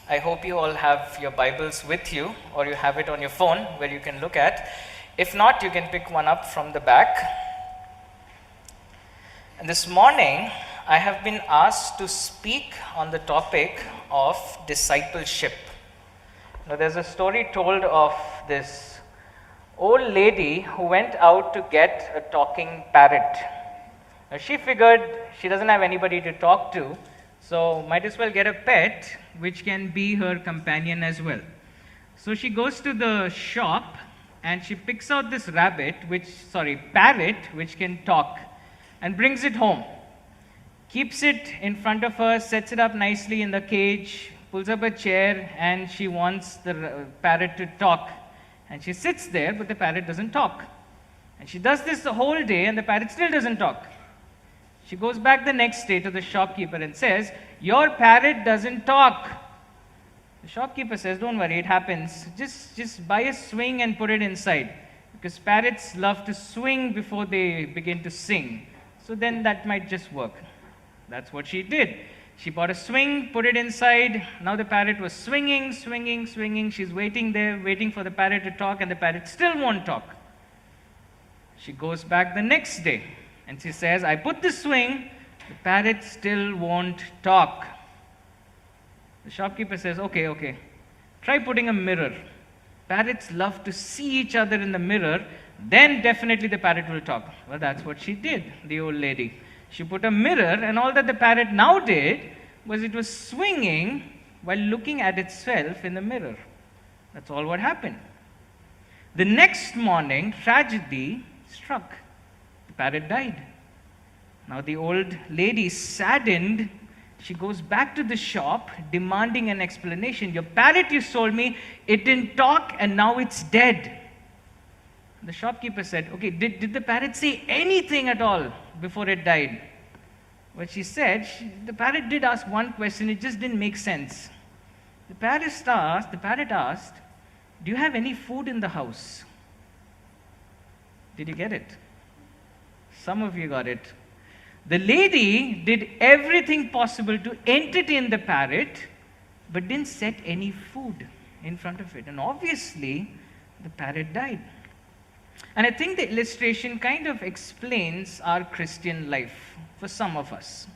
I hope you all have your Bibles with you, or you have it on your phone where you can look at. If not, you can pick one up from the back. And this morning, I have been asked to speak on the topic of discipleship. Now, there's a story told of this old lady who went out to get a talking parrot. Now, she figured she doesn't have anybody to talk to, so might as well get a pet which can be her companion as well. So she goes to the shop and she picks out this parrot which can talk, and brings it home. Keeps it in front of her, sets it up nicely in the cage, pulls up a chair, and she wants the parrot to talk. And she sits there, but the parrot doesn't talk. And she does this the whole day, and the parrot still doesn't talk. She goes back the next day to the shopkeeper and says, "Your parrot doesn't talk." The shopkeeper says, "Don't worry, it happens. Just buy a swing and put it inside. Because parrots love to swing before they begin to sing. So then that might just work." That's what she did. She bought a swing, put it inside. Now the parrot was swinging. She's waiting there, waiting for the parrot to talk, and the parrot still won't talk. She goes back the next day. And she says, "I put the swing, the parrot still won't talk." The shopkeeper says, okay, try putting a mirror. Parrots love to see each other in the mirror, then definitely the parrot will talk. Well, that's what she did, the old lady. She put a mirror, and all that the parrot now did was it was swinging while looking at itself in the mirror. That's all what happened. The next morning, tragedy struck. Parrot died. Now the old lady, saddened, she goes back to the shop demanding an explanation. "Your parrot, you sold me, it didn't talk and now it's dead." The shopkeeper said, "Okay, did the parrot say anything at all before it died?" Well, she said, the parrot did ask one question, it just didn't make sense. The parrot asked, "Do you have any food in the house?" Did you get it? Some of you got it. The lady did everything possible to entertain the parrot, but didn't set any food in front of it. And obviously, the parrot died. And I think the illustration kind of explains our Christian life for some of us.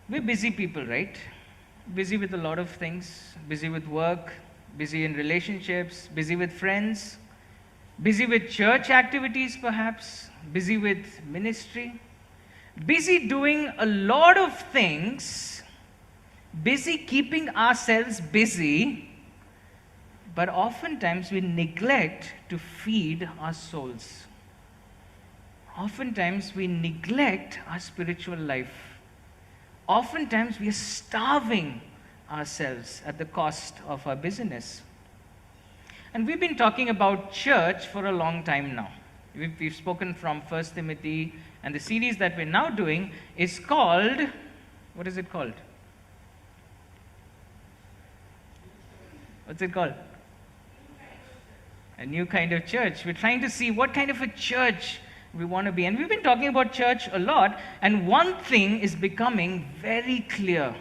We're busy people, right? Busy with a lot of things, busy with work, busy in relationships, busy with friends, busy with church activities perhaps, busy with ministry, busy doing a lot of things, busy keeping ourselves busy, but oftentimes we neglect to feed our souls. Oftentimes we neglect our spiritual life. Oftentimes we are starving ourselves at the cost of our busyness. And we've been talking about church for a long time now. We've spoken from 1 Timothy, and the series that we're now doing is called, what is it called? What's it called? A new kind of church. We're trying to see what kind of a church we want to be. And we've been talking about church a lot, and one thing is becoming very clear.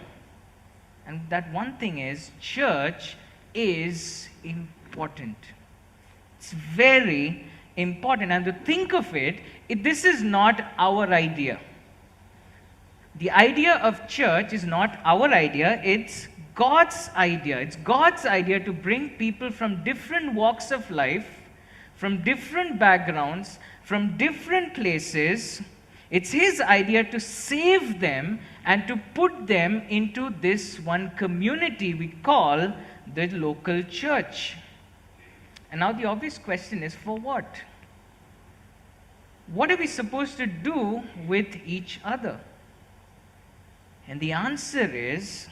And that one thing is, church is important. It's very important. And to think of it, this is not our idea. The idea of church is not our idea, it's God's idea. It's God's idea to bring people from different walks of life, from different backgrounds, from different places. It's His idea to save them and to put them into this one community we call the local church. And now the obvious question is, for what? What are we supposed to do with each other? And the answer is,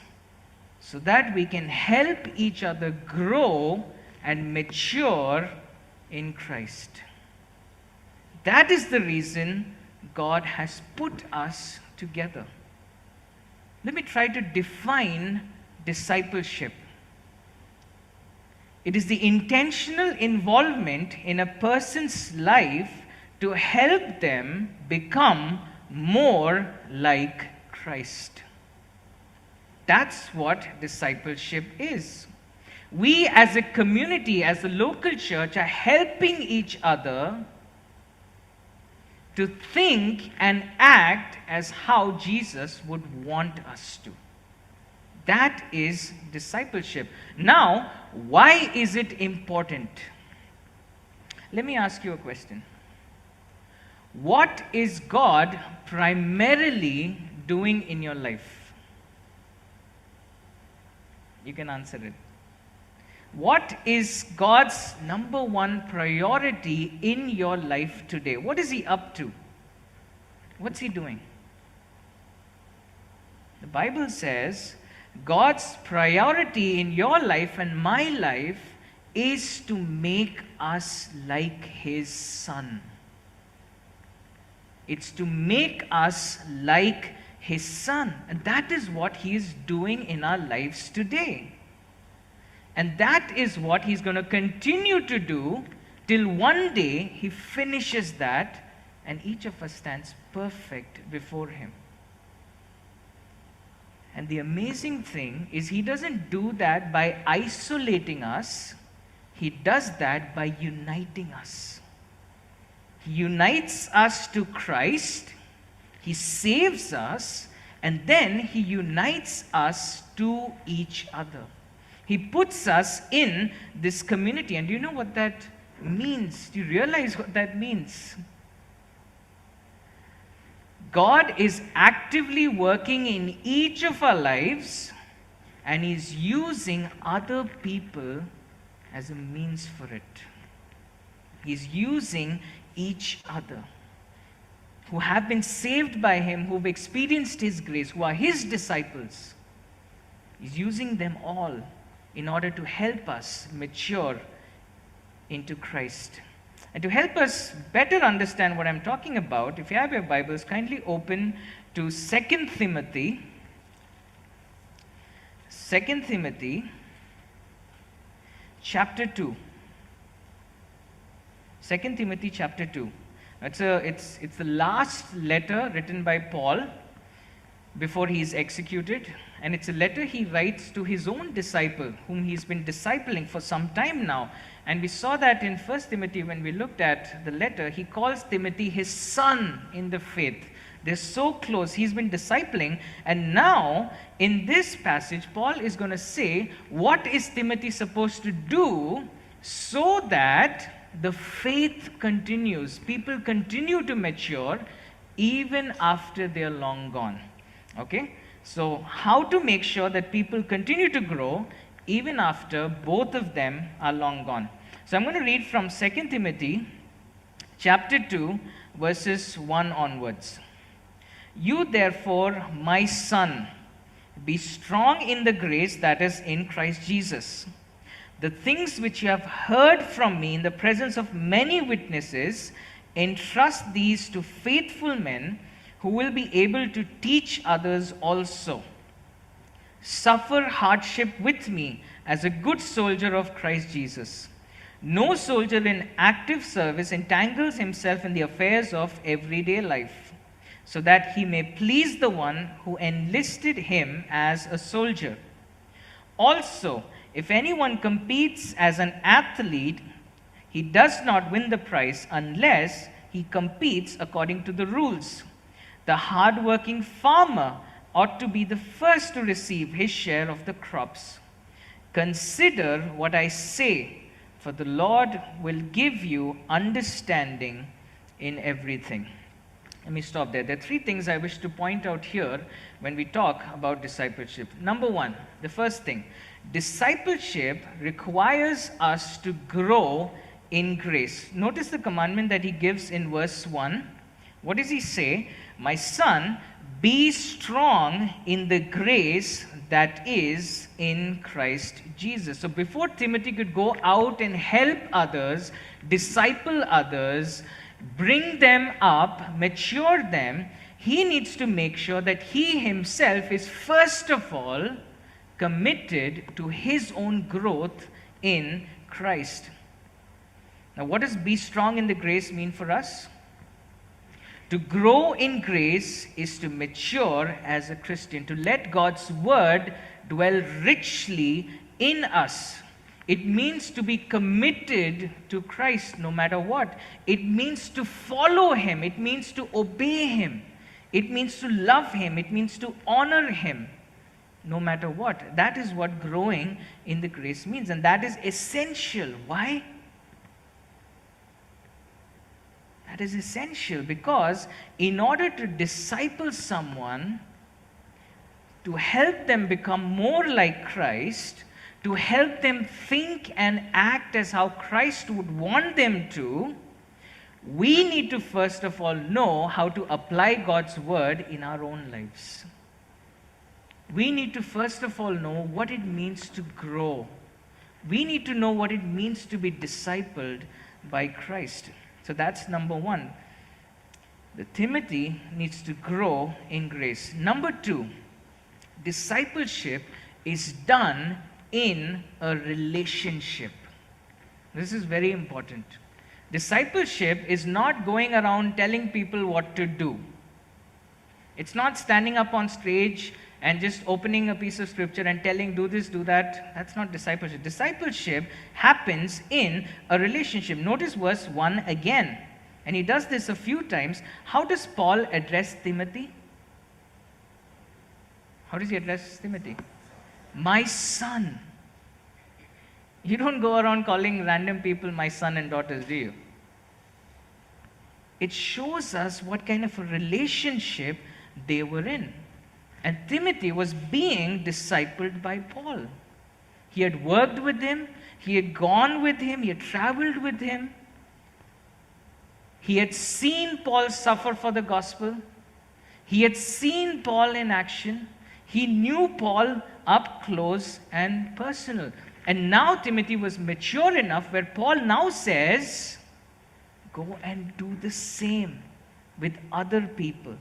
so that we can help each other grow and mature in Christ. That is the reason God has put us together. Let me try to define discipleship. It is the intentional involvement in a person's life to help them become more like Christ. That's what discipleship is. We as a community, as a local church, are helping each other to think and act as how Jesus would want us to. That is discipleship. Now, why is it important? Let me ask you a question. What is God primarily doing in your life? You can answer it. What is God's number one priority in your life today? What is He up to? What's He doing? The Bible says God's priority in your life and my life is to make us like His Son. It's to make us like His Son. And that is what He is doing in our lives today. And that is what He's going to continue to do till one day He finishes that and each of us stands perfect before Him. And the amazing thing is He doesn't do that by isolating us. He does that by uniting us. He unites us to Christ, He saves us, and then He unites us to each other. He puts us in this community. And do you know what that means? Do you realize what that means? God is actively working in each of our lives, and He's using other people as a means for it. He's using each other who have been saved by Him, who've experienced His grace, who are His disciples. He's using them all in order to help us mature into Christ. And to help us better understand what I'm talking about, if you have your Bibles, kindly open to 2 Timothy. 2 Timothy chapter 2. 2 Timothy chapter 2. It's the last letter written by Paul before he is executed. And it's a letter he writes to his own disciple, whom he's been discipling for some time now. And we saw that in 1 Timothy when we looked at the letter. He calls Timothy his son in the faith. They're so close. He's been discipling. And now, in this passage, Paul is going to say, what is Timothy supposed to do so that the faith continues? People continue to mature even after they're long gone. Okay? So, how to make sure that people continue to grow even after both of them are long gone. So, I'm going to read from 2 Timothy chapter 2, verses 1 onwards. You therefore, my son, be strong in the grace that is in Christ Jesus. The things which you have heard from me in the presence of many witnesses, entrust these to faithful men who will be able to teach others also. Suffer hardship with me as a good soldier of Christ Jesus. No soldier in active service entangles himself in the affairs of everyday life, so that he may please the one who enlisted him as a soldier. Also, if anyone competes as an athlete, he does not win the prize unless he competes according to the rules. The hard-working farmer ought to be the first to receive his share of the crops. Consider what I say, for the Lord will give you understanding in everything. Let me stop there. There are three things I wish to point out here when we talk about discipleship. Number one, the first thing, discipleship requires us to grow in grace. Notice the commandment that he gives in verse 1. What does he say? My son, be strong in the grace that is in Christ Jesus. So before Timothy could go out and help others, disciple others, bring them up, mature them, he needs to make sure that he himself is first of all committed to his own growth in Christ. Now, what does be strong in the grace mean for us? To grow in grace is to mature as a Christian, to let God's word dwell richly in us. It means to be committed to Christ no matter what. It means to follow Him. It means to obey Him. It means to love Him. It means to honor Him no matter what. That is what growing in the grace means. And that is essential. Why? That is essential because in order to disciple someone, to help them become more like Christ, to help them think and act as how Christ would want them to, we need to first of all know how to apply God's word in our own lives. We need to first of all know what it means to grow. We need to know what it means to be discipled by Christ. So that's number one. The Timothy needs to grow in grace. Number two, discipleship is done in a relationship. This is very important. Discipleship is not going around telling people what to do. It's not standing up on stage and just opening a piece of scripture and telling, do this, do that. That's not discipleship. Discipleship happens in a relationship. Notice verse 1 again. And he does this a few times. How does Paul address Timothy? How does he address Timothy? My son. You don't go around calling random people my son and daughters, do you? It shows us what kind of a relationship they were in. And Timothy was being discipled by Paul. He had worked with him, he had gone with him, he had traveled with him. He had seen Paul suffer for the gospel. He had seen Paul in action. He knew Paul up close and personal. And now Timothy was mature enough where Paul now says, go and do the same with other people.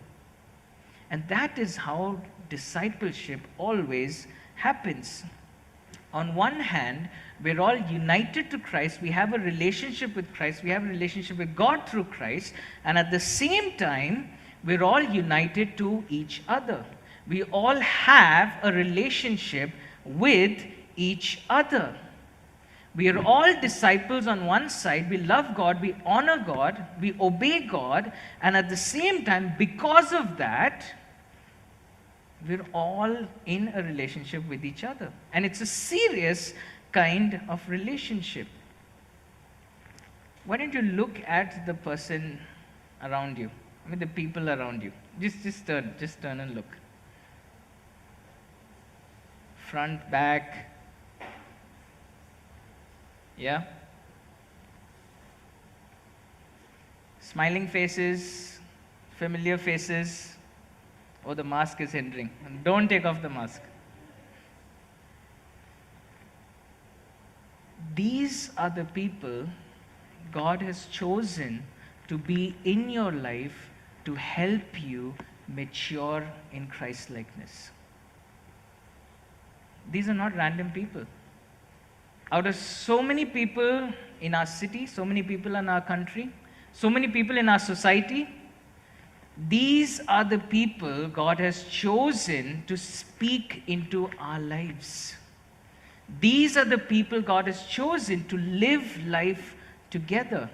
And that is how discipleship always happens. On one hand, we're all united to Christ. We have a relationship with Christ. We have a relationship with God through Christ. And at the same time, we're all united to each other. We all have a relationship with each other. We are all disciples on one side. We love God, we honor God, we obey God, and at the same time, because of that, we're all in a relationship with each other. And it's a serious kind of relationship. Why don't you look at the person around you? I mean, the people around you. Just turn and look. Front, back. Yeah? Smiling faces, familiar faces. Oh, the mask is hindering. Don't take off the mask. These are the people God has chosen to be in your life to help you mature in Christ-likeness. These are not random people. Out of so many people in our city, so many people in our country, so many people in our society, these are the people God has chosen to speak into our lives. These are the people God has chosen to live life together.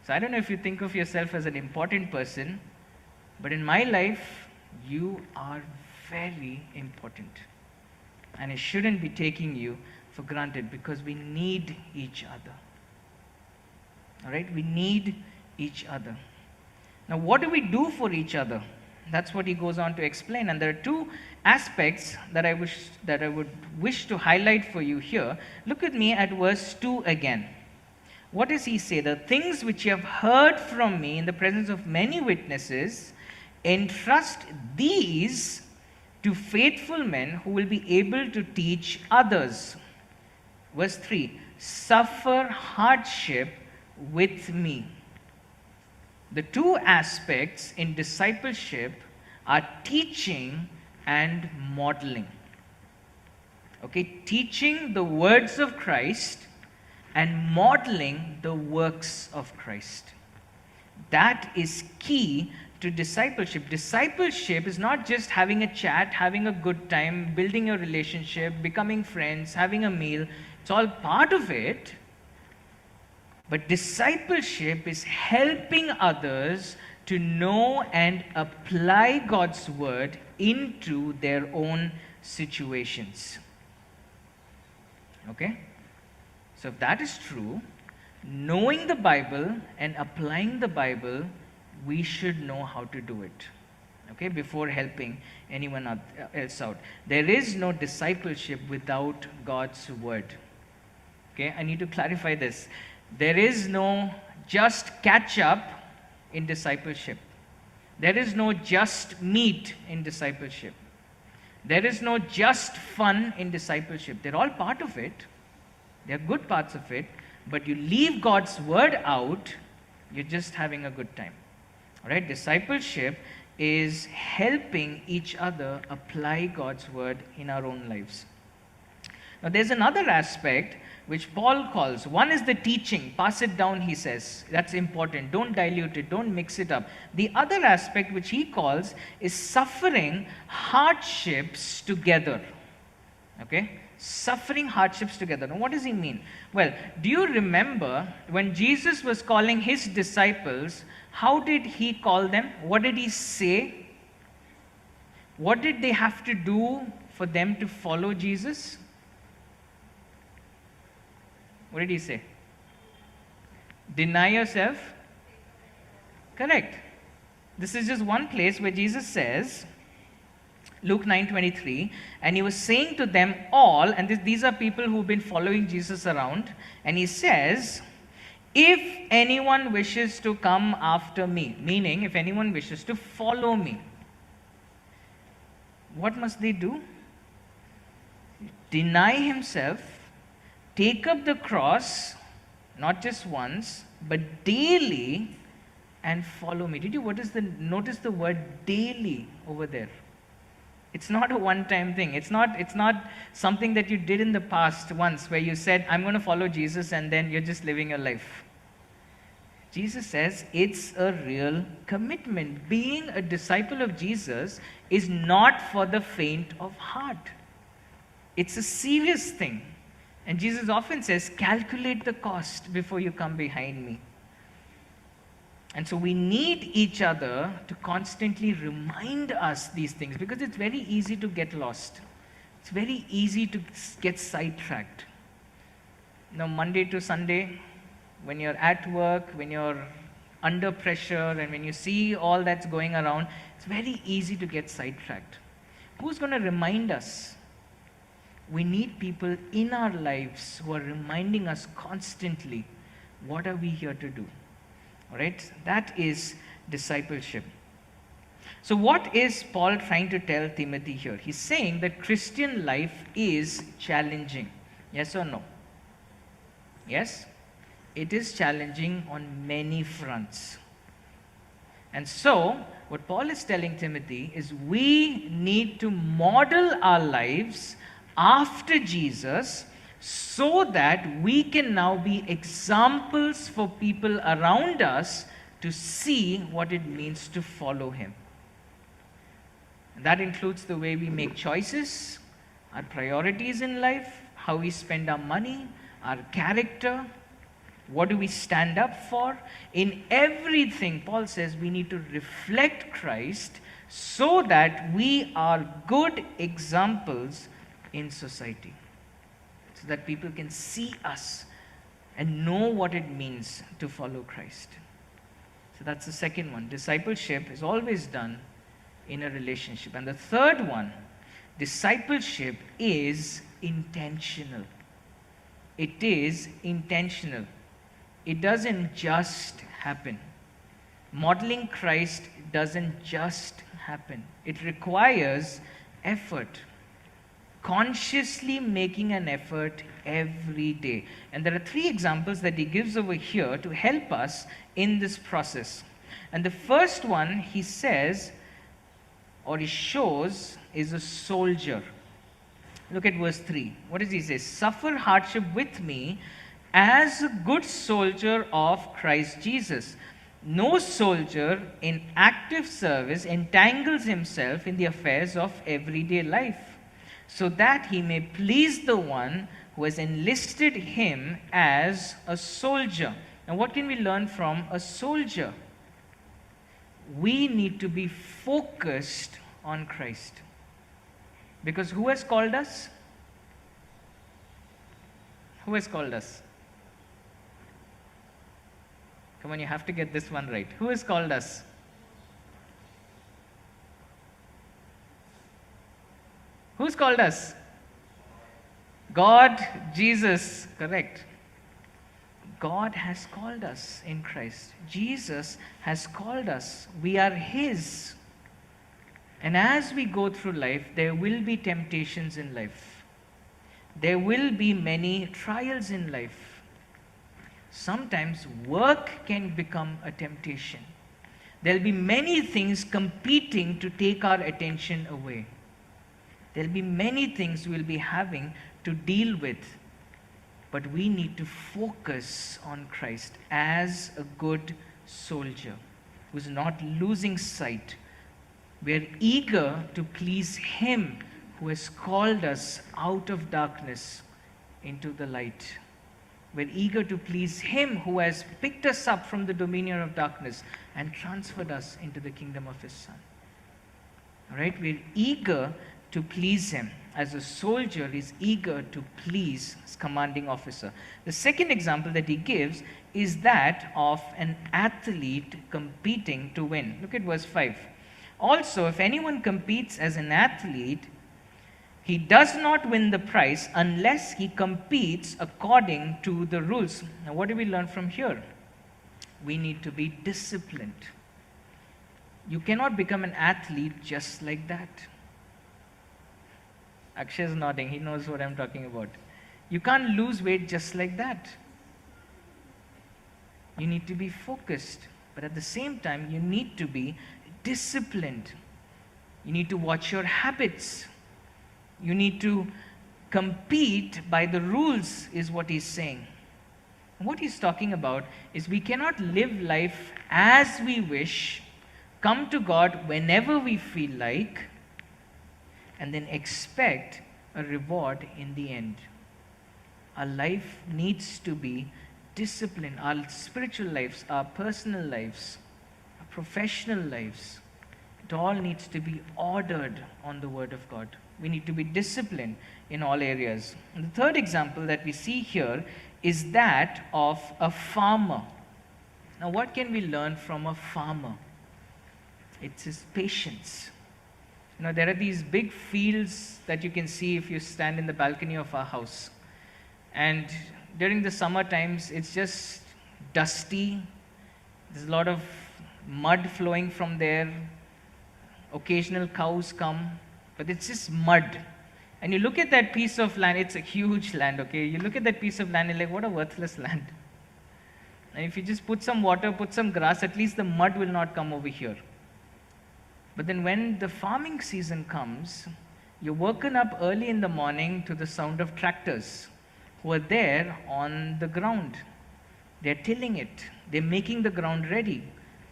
So I don't know if you think of yourself as an important person, but in my life, you are very important. And I shouldn't be taking you for granted because we need each other. All right? We need each other. Now, what do we do for each other? That's what he goes on to explain. And there are two aspects that I would wish to highlight for you here. Look with me at verse 2 again. What does he say? The things which you have heard from me in the presence of many witnesses, entrust these to faithful men who will be able to teach others. Verse 3, suffer hardship with me. The two aspects in discipleship are teaching and modeling. Okay, teaching the words of Christ and modeling the works of Christ. That is key to discipleship. Discipleship is not just having a chat, having a good time, building a relationship, becoming friends, having a meal. It's all part of it. But discipleship is helping others to know and apply God's word into their own situations. Okay? So if that is true, knowing the Bible and applying the Bible, we should know how to do it. Okay? Before helping anyone else out. There is no discipleship without God's word. Okay? I need to clarify this. There is no just catch up in discipleship. There is no just meet in discipleship. There is no just fun in discipleship. They're all part of it. They're good parts of it. But you leave God's word out, you're just having a good time. All right? Discipleship is helping each other apply God's word in our own lives. Now, there's another aspect which Paul calls. One is the teaching. Pass it down, he says. That's important. Don't dilute it. Don't mix it up. The other aspect which he calls is suffering hardships together. Okay? Suffering hardships together. Now, what does he mean? Well, do you remember when Jesus was calling his disciples, how did he call them? What did he say? What did they have to do for them to follow Jesus? What did he say? Deny yourself. Correct. This is just one place where Jesus says, Luke 9:23, and he was saying to them all, and these are people who've been following Jesus around, and he says, if anyone wishes to come after me, meaning if anyone wishes to follow me, what must they do? Deny himself, take up the cross, not just once, but daily, and follow me. Notice the word daily over there? It's not a one-time thing. It's not something that you did in the past once where you said, I'm going to follow Jesus, and then you're just living your life. Jesus says it's a real commitment. Being a disciple of Jesus is not for the faint of heart. It's a serious thing. And Jesus often says, calculate the cost before you come behind me. And so we need each other to constantly remind us these things, because it's very easy to get lost. It's very easy to get sidetracked. Monday to Sunday, when you're at work, when you're under pressure, and when you see all that's going around, it's very easy to get sidetracked. Who's going to remind us? We need people in our lives who are reminding us constantly, what are we here to do? All right? That is discipleship. So what is Paul trying to tell Timothy here? He's saying that Christian life is challenging. Yes or no? Yes? It is challenging on many fronts. And so, what Paul is telling Timothy is we need to model our lives after Jesus, so that we can now be examples for people around us to see what it means to follow him. And that includes the way we make choices, our priorities in life, how we spend our money, our character, what do we stand up for. In everything, Paul says we need to reflect Christ so that we are good examples in society, so that people can see us and know what it means to follow Christ. So that's the second one. Discipleship is always done in a relationship. And the third one, discipleship is intentional. It is intentional. It doesn't just happen. Modeling Christ doesn't just happen. It requires effort. Consciously making an effort every day. And there are 3 examples that he gives over here to help us in this process. And the first one he says, or he shows, is a soldier. Look at verse 3. What does he say? Suffer hardship with me as a good soldier of Christ Jesus. No soldier in active service entangles himself in the affairs of everyday life, so that he may please the one who has enlisted him as a soldier. Now, what can we learn from a soldier? We need to be focused on Christ. Because who has called us? Who has called us? Come on, you have to get this one right. Who has called us? Who's called us? God, Jesus, correct. God has called us in Christ. Jesus has called us. We are His. And as we go through life, there will be temptations in life. There will be many trials in life. Sometimes work can become a temptation. There will be many things competing to take our attention away. There will be many things we will be having to deal with. But we need to focus on Christ as a good soldier who's not losing sight. We're eager to please Him who has called us out of darkness into the light. We're eager to please Him who has picked us up from the dominion of darkness and transferred us into the kingdom of His Son. All right? We're eager to please Him. As a soldier is eager to please his commanding officer. The second example that he gives is that of an athlete competing to win. Look at verse 5. Also, if anyone competes as an athlete, he does not win the prize unless he competes according to the rules. Now, what do we learn from here? We need to be disciplined. You cannot become an athlete just like that. Akshay is nodding. He knows what I'm talking about. You can't lose weight just like that. You need to be focused. But at the same time, you need to be disciplined. You need to watch your habits. You need to compete by the rules, is what he's saying. What he's talking about is we cannot live life as we wish, come to God whenever we feel like, and then expect a reward in the end. Our life needs to be disciplined. Our spiritual lives, our personal lives, our professional lives, it all needs to be ordered on the Word of God. We need to be disciplined in all areas. And the third example that we see here is that of a farmer. Now, what can we learn from a farmer? It's his patience. You know, there are these big fields that you can see if you stand in the balcony of our house. And during the summer times, it's just dusty. There's a lot of mud flowing from there. Occasional cows come, but it's just mud. And you look at that piece of land, it's a huge land, okay? You look at that piece of land and you're like, what a worthless land. And if you just put some water, put some grass, at least the mud will not come over here. But then when the farming season comes, you're woken up early in the morning to the sound of tractors who are there on the ground. They're tilling it. They're making the ground ready,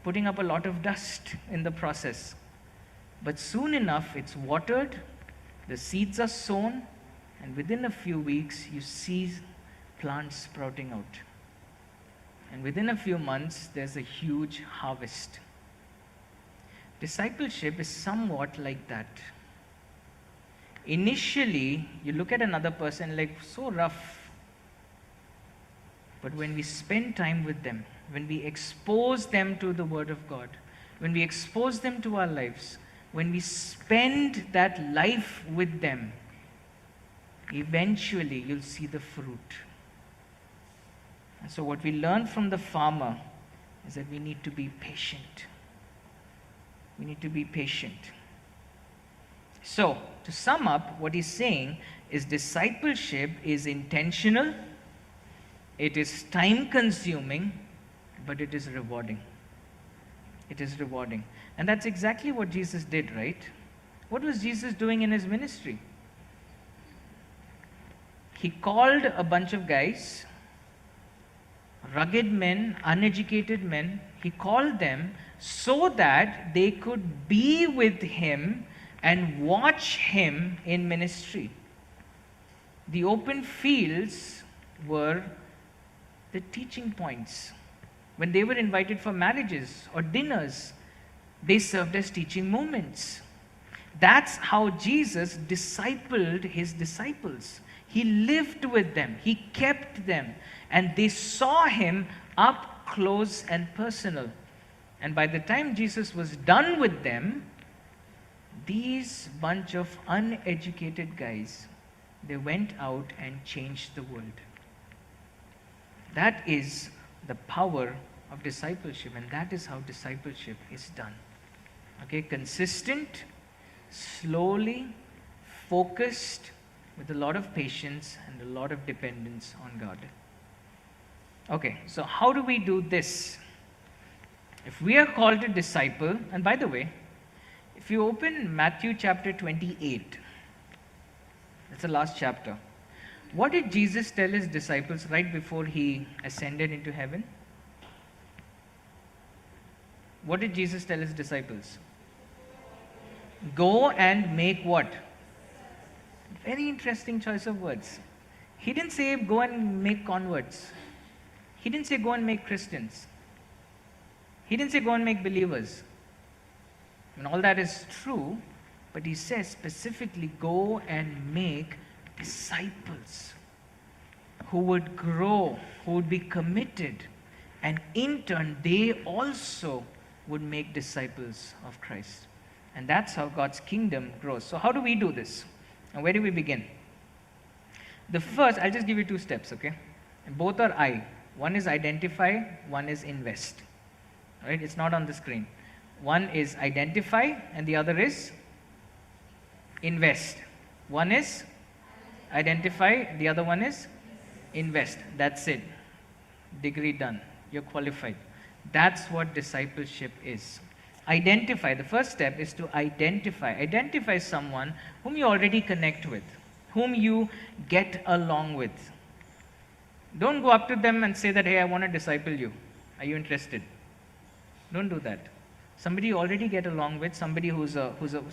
putting up a lot of dust in the process. But soon enough, it's watered, the seeds are sown, and within a few weeks, you see plants sprouting out. And within a few months, there's a huge harvest. Discipleship is somewhat like that. Initially, you look at another person like, so rough. But when we spend time with them, when we expose them to the Word of God, when we expose them to our lives, when we spend that life with them, eventually you'll see the fruit. And so what we learn from the farmer is that we need to be patient. We need to be patient. So, to sum up, what he's saying is discipleship is intentional, it is time-consuming, but it is rewarding. It is rewarding. And that's exactly what Jesus did, right? What was Jesus doing in his ministry? He called a bunch of guys, rugged men, uneducated men. He called them so that they could be with him and watch him in ministry. The open fields were the teaching points. When they were invited for marriages or dinners, they served as teaching moments. That's how Jesus discipled his disciples. He lived with them, he kept them, and they saw him up close and personal. And by the time Jesus was done with them, these bunch of uneducated guys, they went out and changed the world. That is the power of discipleship, and that is how discipleship is done. Okay, consistent, slowly, focused, with a lot of patience and a lot of dependence on God. Okay, so how do we do this? If we are called to disciple, and by the way, if you open Matthew chapter 28, that's the last chapter. What did Jesus tell his disciples right before he ascended into heaven? What did Jesus tell his disciples? Go and make what? Very interesting choice of words. He didn't say go and make converts. He didn't say go and make Christians. He didn't say go and make believers. And all that is true, but he says specifically go and make disciples who would grow, who would be committed, and in turn they also would make disciples of Christ. And that's how God's kingdom grows. So how do we do this? And where do we begin? The first, I'll just give you 2 steps, okay? And both are I. One is identify, one is invest. Right? It's not on the screen. One is identify and the other is invest. One is identify, the other one is invest. That's it. Degree done. You're qualified. That's what discipleship is. Identify. The first step is to identify. Identify someone whom you already connect with, whom you get along with. Don't go up to them and say that, hey, I want to disciple you. Are you interested? Don't do that. Somebody you already get along with, somebody who's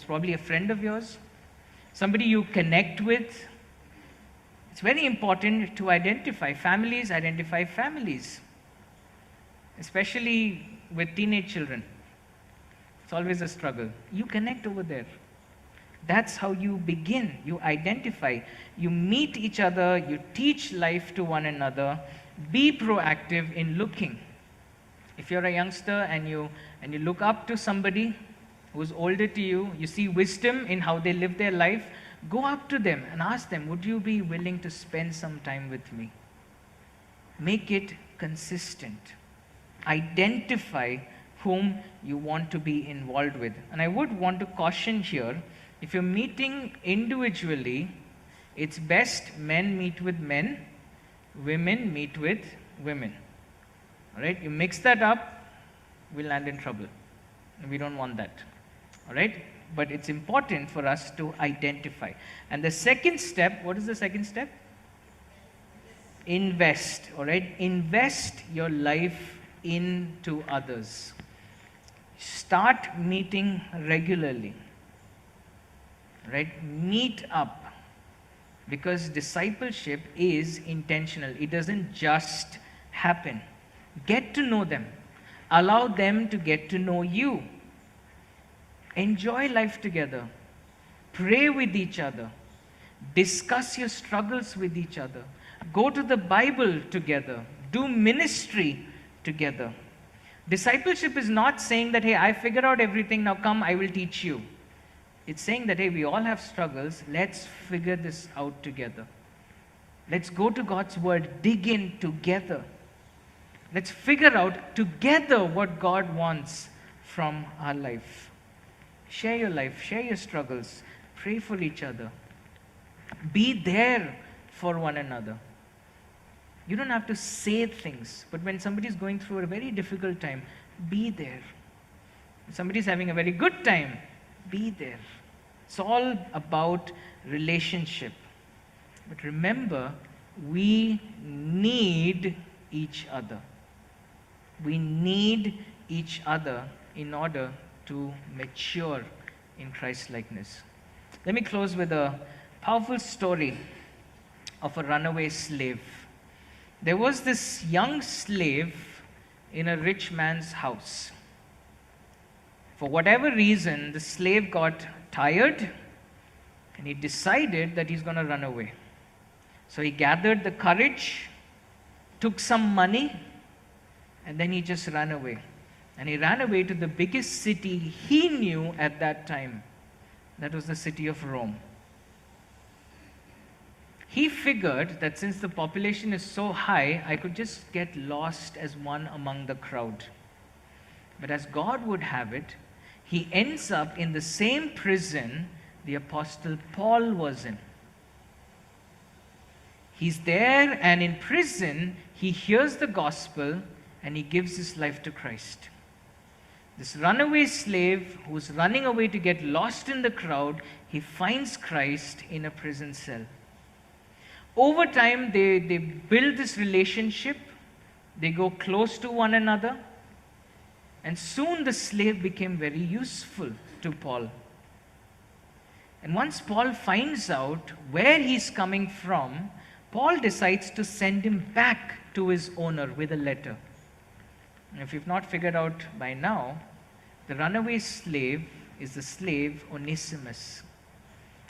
probably a friend of yours, somebody you connect with. It's very important to identify families, especially with teenage children. It's always a struggle. You connect over there. That's how you begin. You identify. You meet each other. You teach life to one another. Be proactive in looking. If you're a youngster and you look up to somebody who's older to you, you see wisdom in how they live their life, go up to them and ask them, would you be willing to spend some time with me? Make it consistent. Identify whom you want to be involved with. And I would want to caution here, if you're meeting individually, it's best men meet with men, women meet with women. All right? You mix that up, we'll land in trouble. And we don't want that. All right? But it's important for us to identify. And the second step, what is the second step? Invest. All right? Invest your life into others. Start meeting regularly. Right? Meet up. Because discipleship is intentional. It doesn't just happen. Get to know them. Allow them to get to know you. Enjoy life together. Pray with each other. Discuss your struggles with each other. Go to the Bible together. Do ministry together. Discipleship is not saying that, hey, I figured out everything, now come, I will teach you. It's saying that, hey, we all have struggles, let's figure this out together. Let's go to God's Word, dig in together. Let's figure out together what God wants from our life. Share your life, share your struggles, pray for each other. Be there for one another. You don't have to say things, but when somebody is going through a very difficult time, be there. If somebody is having a very good time, be there. It's all about relationship. But remember, we need each other. We need each other in order to mature in Christ likeness. Let me close with a powerful story of a runaway slave. There was this young slave in a rich man's house. For whatever reason, the slave got tired and he decided that he's going to run away. So he gathered the courage, took some money, and then he just ran away. And he ran away to the biggest city he knew at that time. That was the city of Rome. He figured that since the population is so high, I could just get lost as one among the crowd. But as God would have it, he ends up in the same prison the Apostle Paul was in. He's there, and in prison, he hears the gospel and he gives his life to Christ. This runaway slave who's running away to get lost in the crowd, he finds Christ in a prison cell. Over time, they build this relationship. They go close to one another. And soon the slave became very useful to Paul. And once Paul finds out where he's coming from, Paul decides to send him back to his owner with a letter. And if you've not figured out by now, the runaway slave is the slave Onesimus.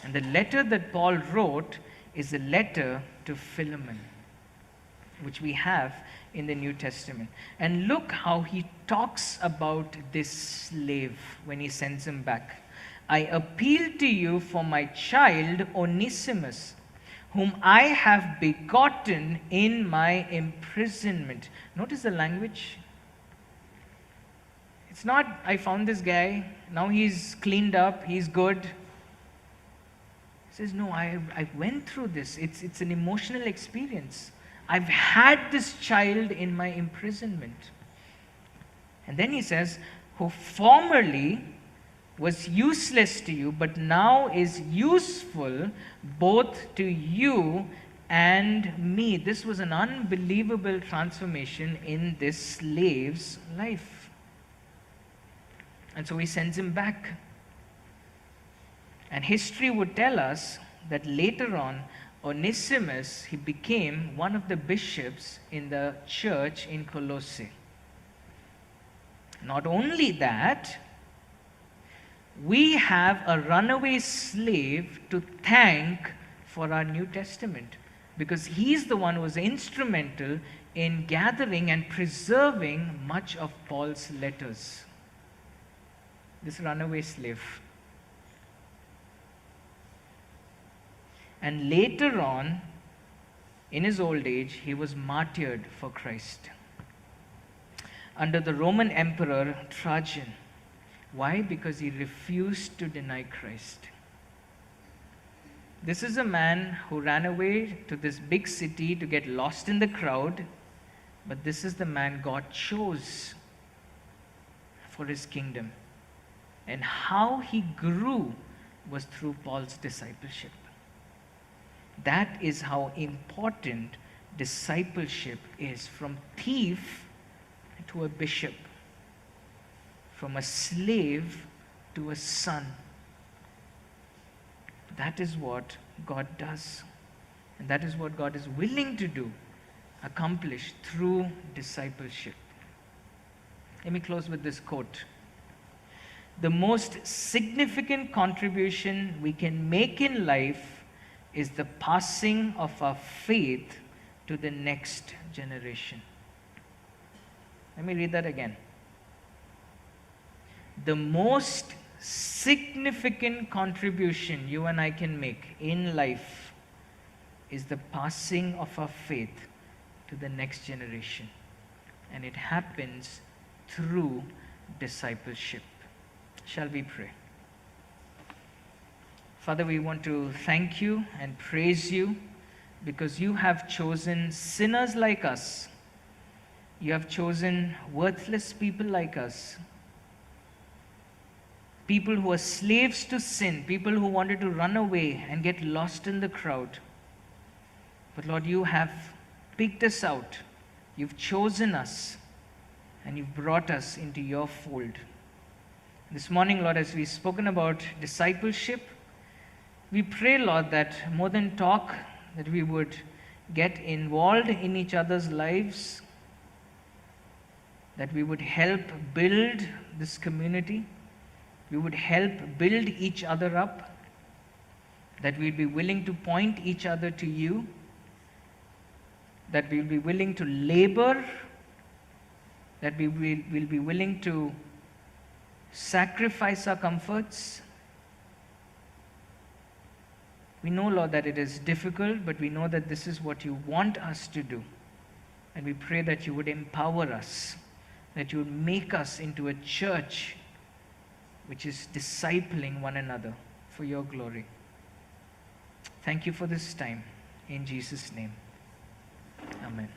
And the letter that Paul wrote is a letter to Philemon, which we have in the New Testament. And look how he talks about this slave when he sends him back. I appeal to you for my child Onesimus, whom I have begotten in my imprisonment. Notice the language. It's not, I found this guy, now he's cleaned up, he's good. He says, no, I went through this. It's an emotional experience. I've had this child in my imprisonment. And then he says, who formerly was useless to you, but now is useful both to you and me. This was an unbelievable transformation in this slave's life. And so he sends him back. And history would tell us that later on, Onesimus, he became one of the bishops in the church in Colossae. Not only that, we have a runaway slave to thank for our New Testament, because he's the one who was instrumental in gathering and preserving much of Paul's letters. This runaway slave. And later on, in his old age, he was martyred for Christ under the Roman Emperor Trajan. Why? Because he refused to deny Christ. This is a man who ran away to this big city to get lost in the crowd, but this is the man God chose for his kingdom. And how he grew was through Paul's discipleship. That is how important discipleship is, from thief to a bishop, from a slave to a son. That is what God does. And that is what God is willing to do, accomplish through discipleship. Let me close with this quote. The most significant contribution we can make in life is the passing of our faith to the next generation. Let me read that again. The most significant contribution you and I can make in life is the passing of our faith to the next generation. And it happens through discipleship. Shall we pray? Father, we want to thank you and praise you because you have chosen sinners like us. You have chosen worthless people like us. People who are slaves to sin, people who wanted to run away and get lost in the crowd. But Lord, you have picked us out. You've chosen us. and you've brought us into your fold. This morning, Lord, as we've spoken about discipleship, we pray, Lord, that more than talk, that we would get involved in each other's lives, that we would help build this community, we would help build each other up, that we'd be willing to point each other to you, that we'll be willing to labor, that we will be willing to sacrifice our comforts. We know, Lord, that it is difficult, but we know that this is what you want us to do. And we pray that you would empower us, that you would make us into a church which is discipling one another for your glory. Thank you for this time. In Jesus' name, amen.